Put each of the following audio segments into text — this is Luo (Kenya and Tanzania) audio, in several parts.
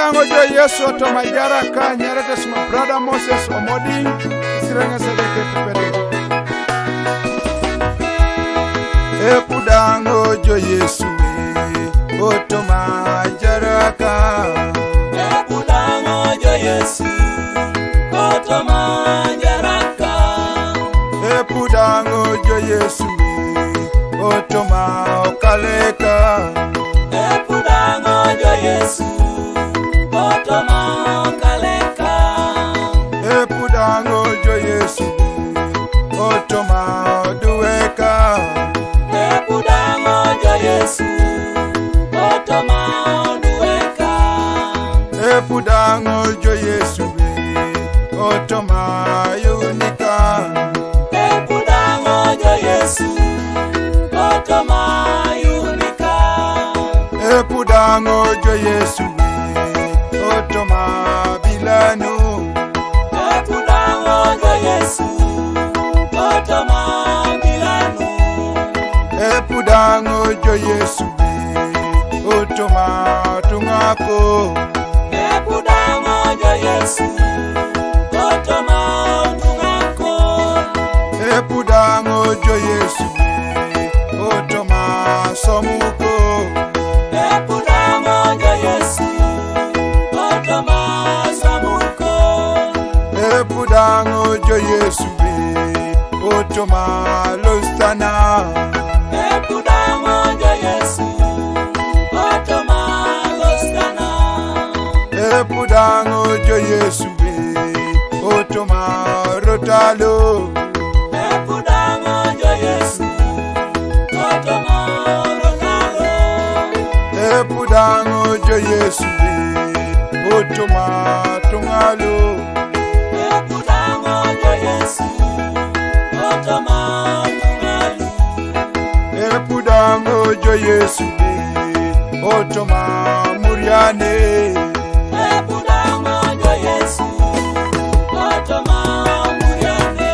Epudango jo Yesu to majara ka nyarete sma brother Moses Omoding sirenga sadeke pepedo. Epudango jo Yesu to majara ka. Epudango jo Yesu to majara ka. Epudango jo Yesu to maokaleka. Epudango jo Yesu to maokaleka. Epudango jo Yesu to maodueka. Epudango jo Yesu to maodueka. Epudango jo Yesu to mayunika. Epudango jo Yesu to mayunika. Epudango jo Yesu to mabilano. Epudango jo Yesu to mabilano. Epudango jo Yesu to matungako. Epudango jo Yesu to matungako. Epudango jo Yesu to masomuko. Epudango jo Yesu to masamuko. Epudango jo Yesu to malostana. Epudango jo Yesu to malostana. Epudango jo Yesu to marotalo. Epudango jo Yesu to marotalo. Epudango jo Yesu to matungalo. Epudango jo Yesu to matungalo. Epudango jo Yesu to mamuriane. Epudango jo Yesu to mamuriane.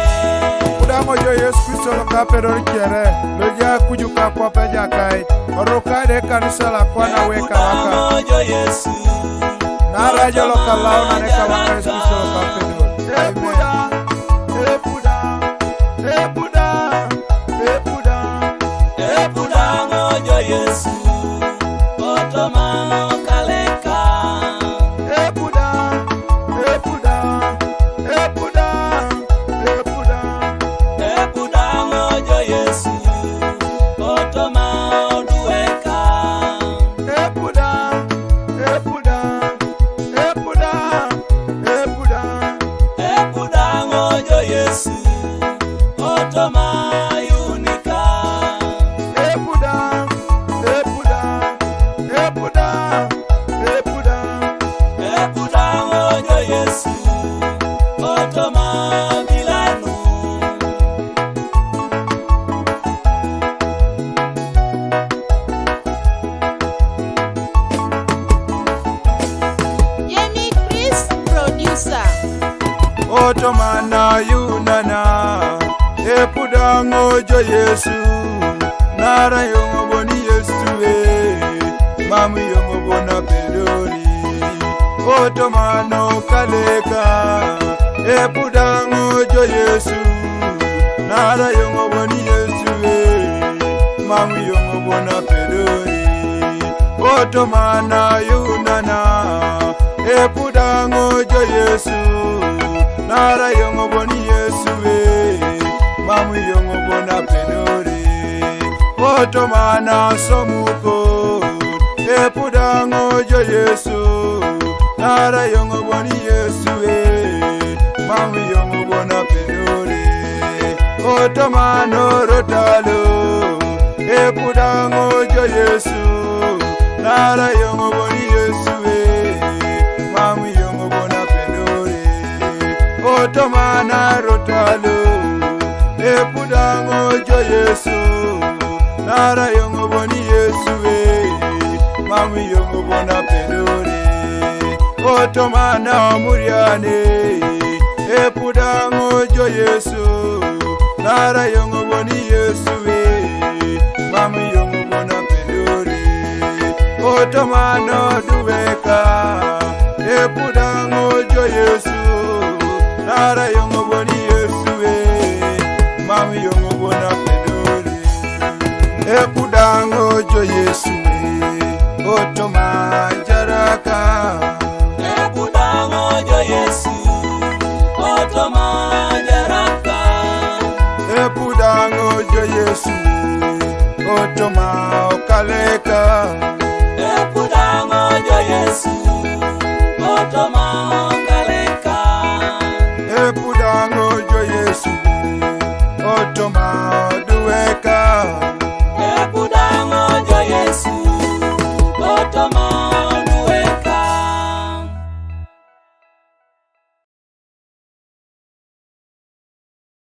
Epudango jo Yesu Kristo lo kapero kiere lo ja kujuka kwa peja kai orukade kanisa la kwana weka waka. Epudango jo Yesu Nara jo lo kalao na neka waka Yesu Kristo lo kapero. Epudango jo Yesu to maokaleka. Epudango jo Yesu to maodueka. Epudango jo Yesu to mayunika. Epudango jo Yesu to mabilano. Jenny Chris producer. Otomana yunana. Epudango jo Yesu nara yongo boni Yesu mamu yongo bona pedori. Otomano kaleka. Epudango jo Yesu nara yongo boni Yesu mamu yongo bona pedori. Otomana yunana. Epudango jo Yesu nara yongo boni Yesu mamu yongo bona pedori. Otomana somuko. Epudango jo Yesu nara yongo boni Yesu mamu yongo bona pedori. Otomano rotalo. Epudango jo Yesu nara yongo boni Yesu mamu yongo bona pedori. Otomana rotalo. Epudango jo Yesu nara yongo boni Yesu mamu yongo bona pedori. Otomana muriane. Epudango jo Yesu nara yongo boni Yesu mamu yongo bona pedori. Otomano duweka Epudango jo Yesu otoma jaraka. Epudango jo Yesu otoma jaraka. Epudango jo Yesu otoma okaleka. Epudango jo Yesu